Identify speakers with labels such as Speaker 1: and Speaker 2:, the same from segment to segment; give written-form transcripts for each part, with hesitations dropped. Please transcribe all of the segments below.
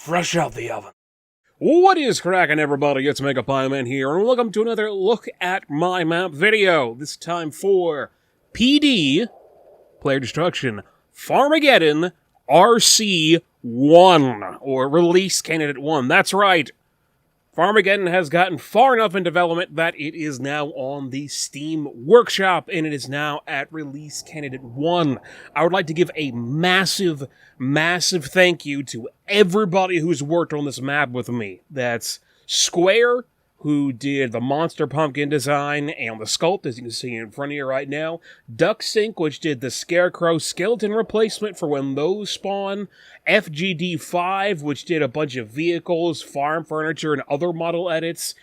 Speaker 1: fresh out the oven. What is cracking, everybody? It's Megapiemanphd here, and welcome to another look at my map video. This time for PD, Player Destruction, Farmageddon, RC1, or Release Candidate 1. That's right. Farmageddon has gotten far enough in development that it is now on the Steam Workshop, and it is now at Release Candidate 1. I would like to give a massive, massive thank you to everybody who's worked on this map with me. That's Square, who did the Monster Pumpkin design and the sculpt, as you can see in front of you right now. Ducksink, which did the Scarecrow skeleton replacement for when those spawn. FGD5, which did a bunch of vehicles, farm furniture, and other model edits.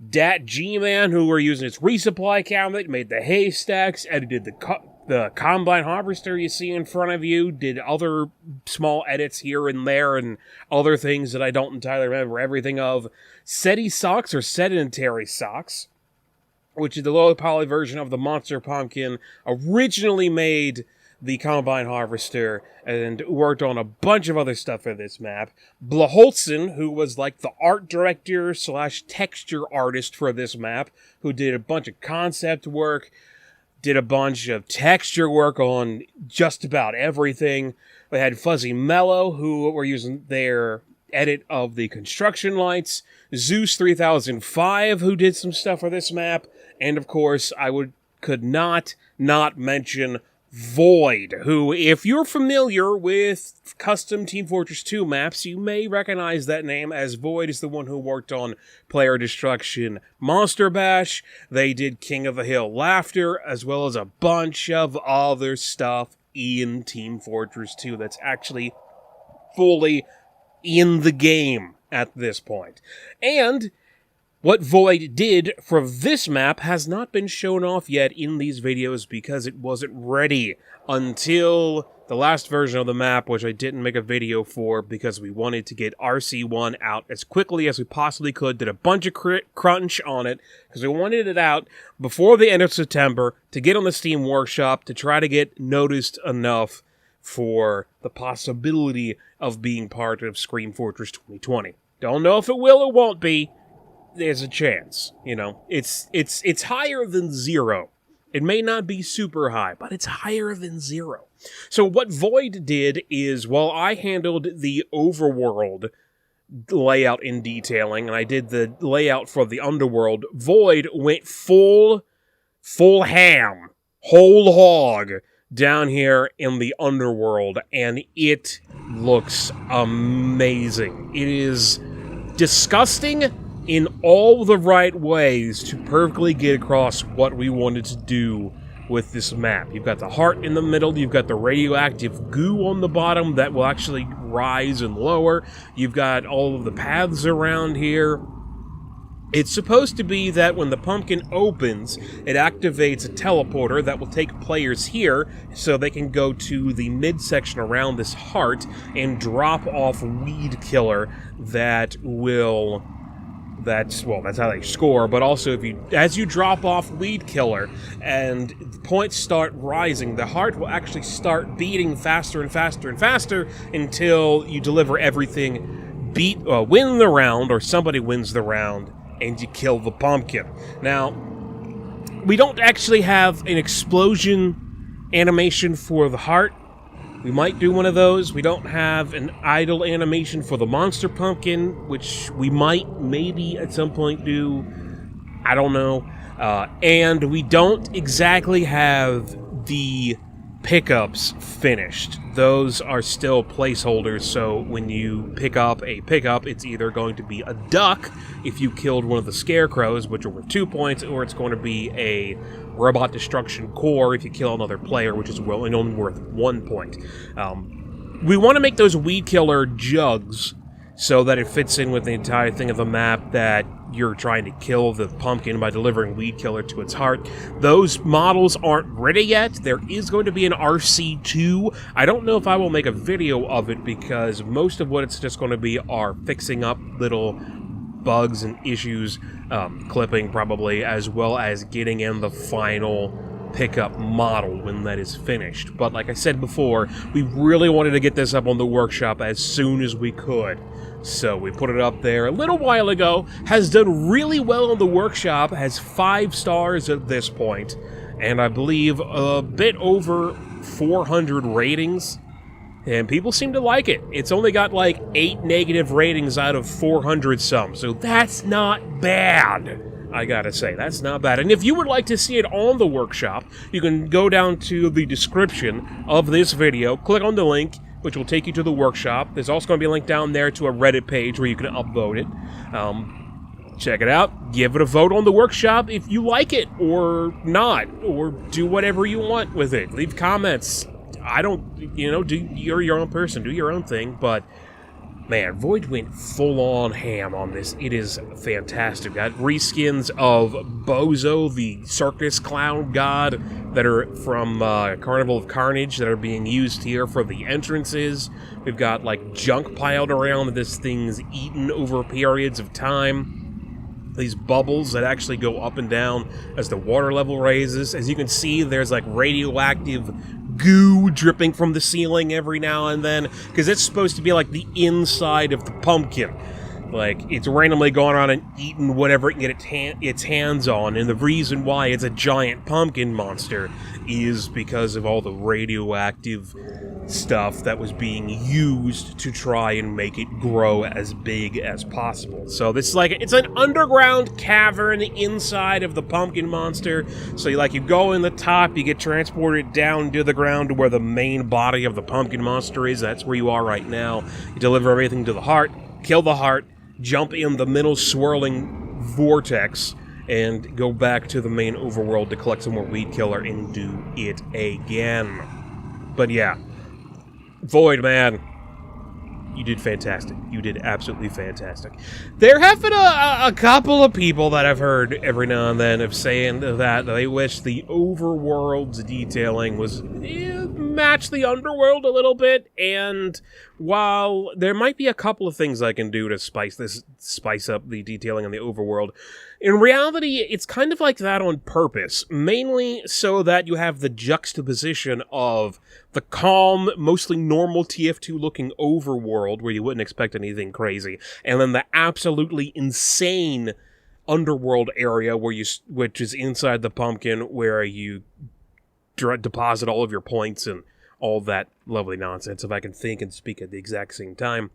Speaker 1: DatGmann, who were using its resupply cabinet, made the haystacks, edited the combine harvester you see in front of you, did other small edits here and there, and other things that I don't entirely remember everything of. SediSocks, or Sedentary Socks, which is the low-poly version of the Monster Pumpkin, originally made the combine harvester, and worked on a bunch of other stuff for this map. Blaholtzen, who was like the art director / texture artist for this map, who did a bunch of concept work, did a bunch of texture work on just about everything. We had Fuzzymellow, who were using their edit of the construction lights. Zeus 3005, who did some stuff for this map. And of course, could not mention Void, who, if you're familiar with custom Team Fortress 2 maps, you may recognize that name, as Void is the one who worked on Player Destruction Monster Bash. They did King of the Hill Laughter, as well as a bunch of other stuff in Team Fortress 2 that's actually fully in the game at this point. And what Void did for this map has not been shown off yet in these videos because it wasn't ready until the last version of the map, which I didn't make a video for because we wanted to get RC1 out as quickly as we possibly could. Did a bunch of crunch on it because we wanted it out before the end of September to get on the Steam Workshop to try to get noticed enough for the possibility of being part of Scream Fortress 2020. Don't know if it will or won't be. There's a chance, you know. It's higher than 0. It may not be super high, but it's higher than 0. So what Void did is, while I handled the overworld layout and detailing, and I did the layout for the underworld, Void went full ham, whole hog, down here in the underworld, and it looks amazing. It is disgusting in all the right ways to perfectly get across what we wanted to do with this map. You've got the heart in the middle, you've got the radioactive goo on the bottom that will actually rise and lower, you've got all of the paths around here. It's supposed to be that when the pumpkin opens, it activates a teleporter that will take players here so they can go to the midsection around this heart and drop off Weed Killer that's how they score, but also as you drop off Weed Killer and the points start rising, the heart will actually start beating faster and faster and faster until you deliver everything, win the round, or somebody wins the round, and you kill the pumpkin. Now, we don't actually have an explosion animation for the heart. We might do one of those. We don't have an idle animation for the Monster Pumpkin, which we might, maybe, at some point do. I don't know. And we don't exactly have the pickups finished. Those are still placeholders, so when you pick up a pickup, it's either going to be a duck if you killed one of the Scarecrows, which are worth 2 points, or it's going to be a Robot Destruction Core if you kill another player, which is only worth 1 point. We want to make those Weed Killer jugs so that it fits in with the entire thing of the map that you're trying to kill the pumpkin by delivering Weed Killer to its heart. Those models aren't ready yet. There is going to be an RC2. I don't know if I will make a video of it because most of what it's just going to be are fixing up little bugs and issues, clipping probably, as well as getting in the final pickup model when that is finished. But like I said before, we really wanted to get this up on the workshop as soon as we could. So we put it up there a little while ago, has done really well in the workshop, has 5 stars at this point, and I believe a bit over 400 ratings, and people seem to like it. It's only got like 8 negative ratings out of 400 some, so that's not bad. I gotta say, that's not bad. And if you would like to see it on the workshop, you can go down to the description of this video, click on the link, which will take you to the workshop. There's also going to be a link down there to a Reddit page where you can upvote it. Check it out. Give it a vote on the workshop if you like it or not, or do whatever you want with it. Leave comments. I don't, you're your own person. Do your own thing, but man, Void went full-on ham on this. It is fantastic. Got reskins of Bozo, the circus clown god, that are from Carnival of Carnage, that are being used here for the entrances. We've got, like, junk piled around that this thing's eaten over periods of time. These bubbles that actually go up and down as the water level raises. As you can see, there's, like, radioactive goo dripping from the ceiling every now and then, because it's supposed to be like the inside of the pumpkin. Like, it's randomly going around and eating whatever it can get its hands on, and the reason why it's a giant pumpkin monster is because of all the radioactive stuff that was being used to try and make it grow as big as possible. So this is like, it's an underground cavern inside of the pumpkin monster. So you go in the top, you get transported down to the ground to where the main body of the pumpkin monster is. That's where you are right now. You deliver everything to the heart, kill the heart, jump in the middle swirling vortex, and go back to the main overworld to collect some more weed killer and do it again. But yeah, Void, man, you did fantastic. You did absolutely fantastic. There have been a couple of people that I've heard every now and then of saying that they wish the overworld's detailing was match the underworld a little bit, and while there might be a couple of things I can do to spice up the detailing on the overworld, in reality, it's kind of like that on purpose, mainly so that you have the juxtaposition of the calm, mostly normal TF2-looking overworld, where you wouldn't expect anything crazy, and then the absolutely insane underworld area, which is inside the pumpkin, where you deposit all of your points and all that lovely nonsense. If I can think and speak at the exact same time,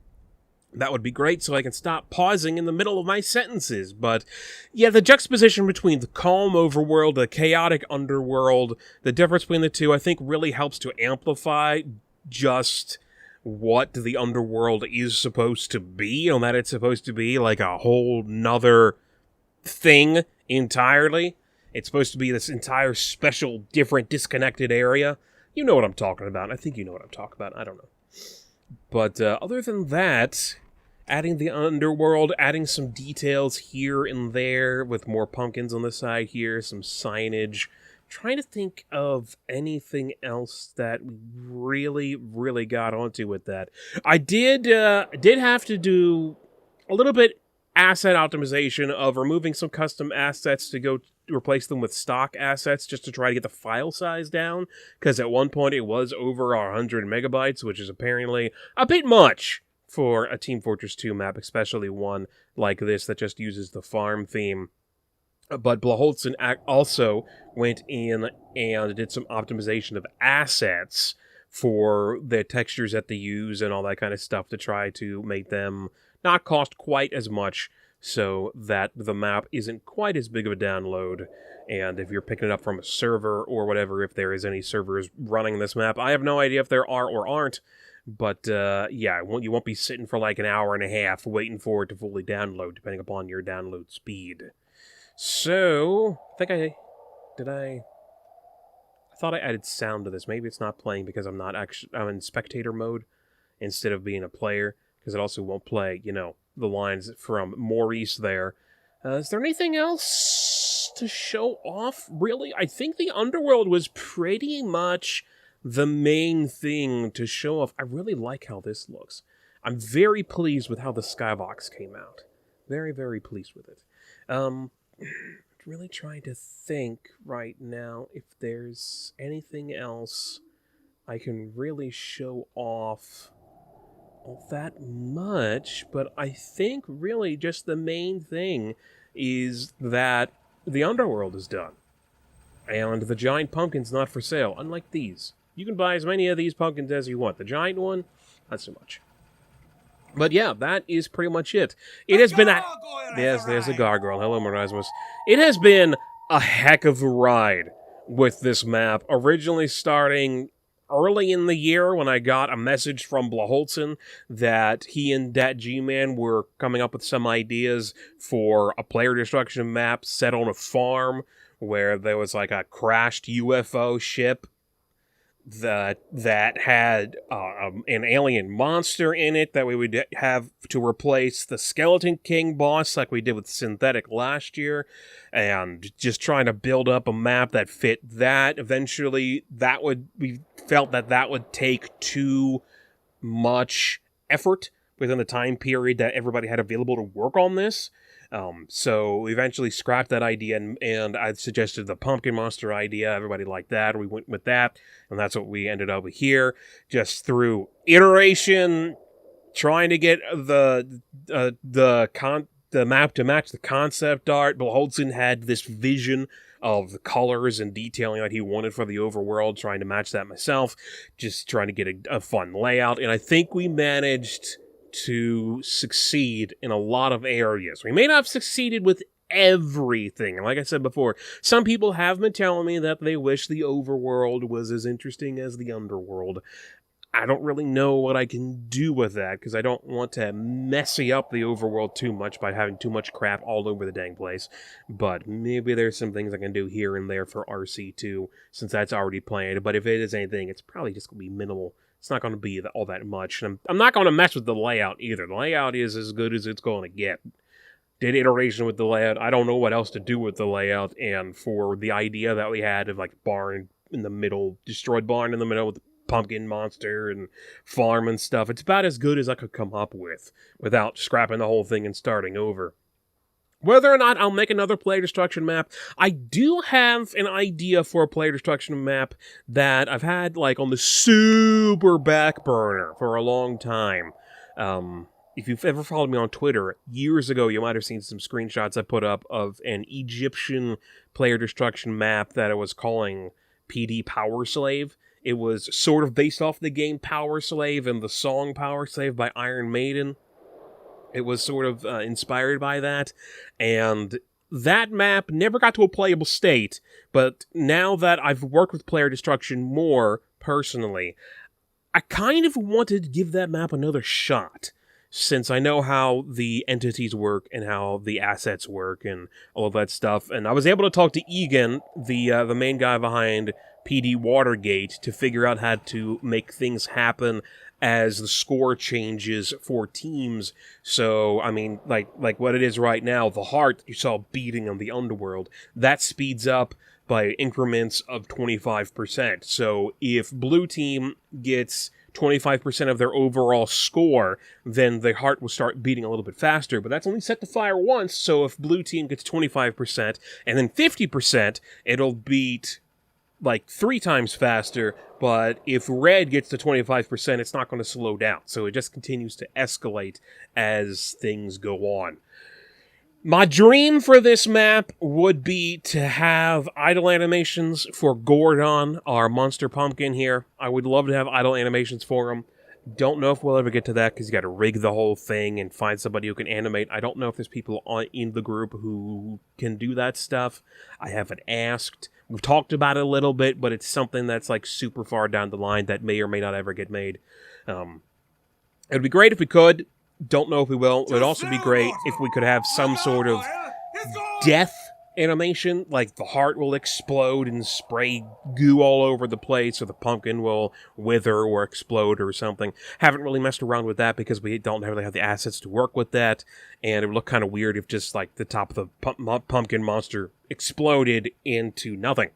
Speaker 1: that would be great, so I can stop pausing in the middle of my sentences. But yeah, the juxtaposition between the calm overworld, the chaotic underworld, the difference between the two, I think really helps to amplify just what the underworld is supposed to be, and that it's supposed to be like a whole nother thing entirely. It's supposed to be this entire special, different, disconnected area. You know what I'm talking about. I think you know what I'm talking about. I don't know. But other than that, adding the underworld, adding some details here and there with more pumpkins on the side here, some signage. Trying to think of anything else that we really got onto with that. I did have to do a little bit asset optimization of removing some custom assets to go replace them with stock assets just to try to get the file size down, because at one point it was over 100 megabytes, which is apparently a bit much for a Team Fortress 2 map, especially one like this that just uses the farm theme. But Blaholtzen also went in and did some optimization of assets for the textures that they use and all that kind of stuff to try to make them not cost quite as much, so that the map isn't quite as big of a download. And if you're picking it up from a server or whatever, if there is any servers running this map, I have no idea if there are or aren't, but yeah, you won't be sitting for like an hour and a half waiting for it to fully download, depending upon your download speed. So, I thought I added sound to this. Maybe it's not playing because I'm in spectator mode instead of being a player, because it also won't play, the lines from Maurice there. Is there anything else to show off, really? I think the underworld was pretty much the main thing to show off. I really like how this looks. I'm very pleased with how the skybox came out. Very pleased with it. really trying to think right now if there's anything else I can really show off all that much, but I think really just the main thing is that the underworld is done. And the giant pumpkin's not for sale, unlike these. You can buy as many of these pumpkins as you want. The giant one, not so much. But yeah, that is pretty much it. It has been a... Yes, there's a gargoyle. Hello, Marasmus. It has been a heck of a ride with this map. Originally starting early in the year when I got a message from Blaholtzen that he and DatGmann were coming up with some ideas for a player destruction map set on a farm where there was like a crashed UFO ship that had an alien monster in it that we would have to replace the Skeleton King boss like we did with Synthetic last year, and just trying to build up a map that fit that. Eventually, we felt that would take too much effort within the time period that everybody had available to work on this. So we eventually scrapped that idea, and I suggested the Pumpkin Monster idea. Everybody liked that. We went with that, and that's what we ended up with here. Just through iteration, trying to get the map to match the concept art. Blaholtzen had this vision of the colors and detailing that he wanted for the overworld, trying to match that myself, just trying to get a fun layout, and I think we managed to succeed in a lot of areas. We may not have succeeded with everything, and like I said before, some people have been telling me that they wish the overworld was as interesting as the underworld. I don't really know what I can do with that, because I don't want to messy up the overworld too much by having too much crap all over the dang place, but maybe there's some things I can do here and there for RC2, since that's already planned, but if it is anything, it's probably just going to be minimal. It's not going to be all that much. And I'm not going to mess with the layout either. The layout is as good as it's going to get. Did iteration with the layout. I don't know what else to do with the layout. And for the idea that we had of like barn in the middle, destroyed barn in the middle with the pumpkin monster and farm and stuff, it's about as good as I could come up with without scrapping the whole thing and starting over. Whether or not I'll make another player destruction map, I do have an idea for a player destruction map that I've had like on the super back burner for a long time. If you've ever followed me on Twitter, years ago you might have seen some screenshots I put up of an Egyptian player destruction map that I was calling PD Power Slave. It was sort of based off the game Power Slave and the song Power Slave by Iron Maiden. It was sort of inspired by that, and that map never got to a playable state, but now that I've worked with player destruction more personally, I kind of wanted to give that map another shot, since I know how the entities work and how the assets work and all of that stuff, and I was able to talk to Egan, the main guy behind PD Watergate, to figure out how to make things happen as the score changes for teams. So, I mean, like what it is right now, the heart you saw beating on the underworld, that speeds up by increments of 25%. So, if blue team gets 25% of their overall score, then the heart will start beating a little bit faster, but that's only set to fire once, so if blue team gets 25% and then 50%, it'll beat like 3 times faster, but if red gets to 25%, it's not going to slow down. So it just continues to escalate as things go on. My dream for this map would be to have idle animations for Gordon, our monster pumpkin here. I would love to have idle animations for him. Don't know if we'll ever get to that, because you got to rig the whole thing and find somebody who can animate. I don't know if there's people in the group who can do that stuff. I haven't asked. We've talked about it a little bit, but it's something that's like super far down the line that may or may not ever get made. It would be great if we could. Don't know if we will. It would also be great if we could have some sort of death animation, like the heart will explode and spray goo all over the place, or the pumpkin will wither or explode or something. Haven't really messed around with that because we don't really have the assets to work with that, and it would look kind of weird if just like the top of the pumpkin monster exploded into nothing.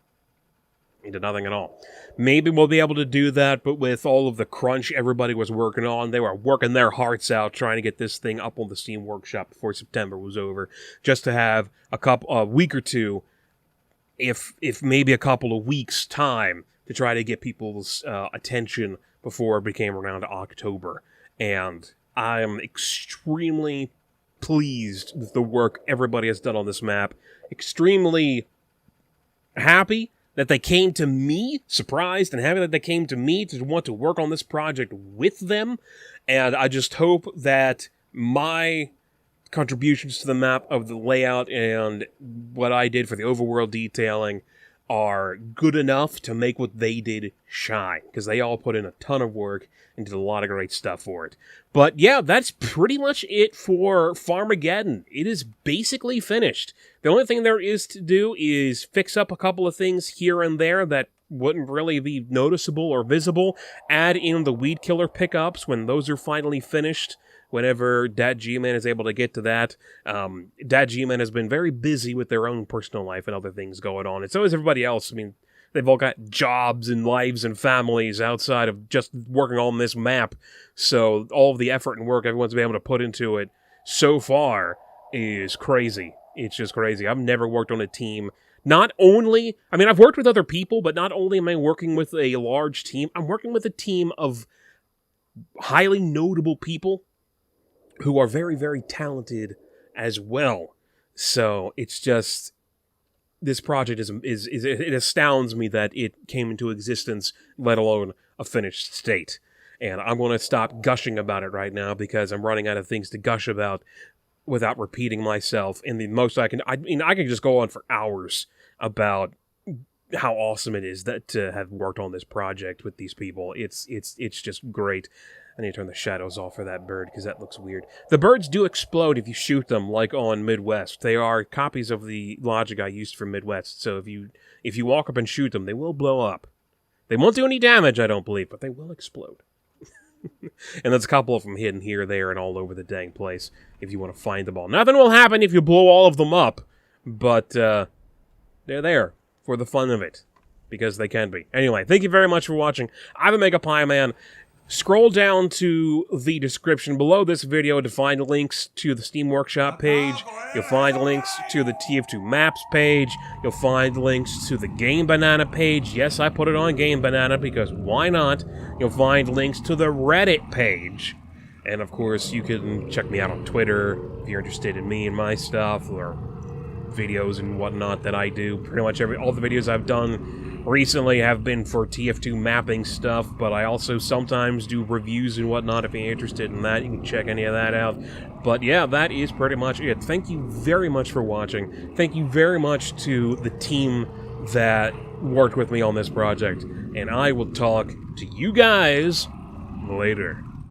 Speaker 1: into nothing at all. Maybe we'll be able to do that, but with all of the crunch everybody was working on, they were working their hearts out trying to get this thing up on the Steam Workshop before September was over, just to have a week or two, if maybe a couple of weeks' time, to try to get people's attention before it became around to October. And I am extremely pleased with the work everybody has done on this map. Extremely happy that they came to me, surprised and happy that they came to me to want to work on this project with them. And I just hope that my contributions to the map of the layout and what I did for the overworld detailing are good enough to make what they did shine, because they all put in a ton of work and did a lot of great stuff for it. But yeah, that's pretty much it for Farmageddon. It is basically finished. The only thing there is to do is fix up a couple of things here and there that wouldn't really be noticeable or visible. Add in the weed killer pickups when those are finally finished. Whenever DatGmann is able to get to that. DatGmann has been very busy with their own personal life and other things going on. And so is everybody else. I mean, they've all got jobs and lives and families outside of just working on this map. So all of the effort and work everyone's been able to put into it so far is crazy. It's just crazy. I've never worked on a team. Not only, I mean, I've worked with other people, but not only am I working with a large team, I'm working with a team of highly notable people who are very, very talented as well. So it's just, this project it astounds me that it came into existence, let alone a finished state. And I'm going to stop gushing about it right now because I'm running out of things to gush about without repeating myself. And the most I can just go on for hours about how awesome it is that to have worked on this project with these people. It's just great. I need to turn the shadows off for that bird because that looks weird. The birds do explode if you shoot them, like on Midwest. They are copies of the logic I used for Midwest. So if you walk up and shoot them, they will blow up. They won't do any damage, I don't believe, but they will explode. And there's a couple of them hidden here, there, and all over the dang place if you want to find them all. Nothing will happen if you blow all of them up, but they're there for the fun of it, because they can be. Anyway, thank you very much for watching. I'm a Megapiemanphd. Scroll down to the description below this video to find links to the Steam Workshop page. You'll find links to the TF2 Maps page. You'll find links to the Game Banana page. Yes, I put it on Game Banana because why not? You'll find links to the Reddit page. And of course, you can check me out on Twitter if you're interested in me and my stuff, or videos and whatnot that I do. Pretty much all the videos I've done recently have been for TF2 mapping stuff, but I also sometimes do reviews and whatnot. If you're interested in that, you can check any of that out. But yeah, that is pretty much it. Thank you very much for watching. Thank you very much to the team that worked with me on this project. And I will talk to you guys later.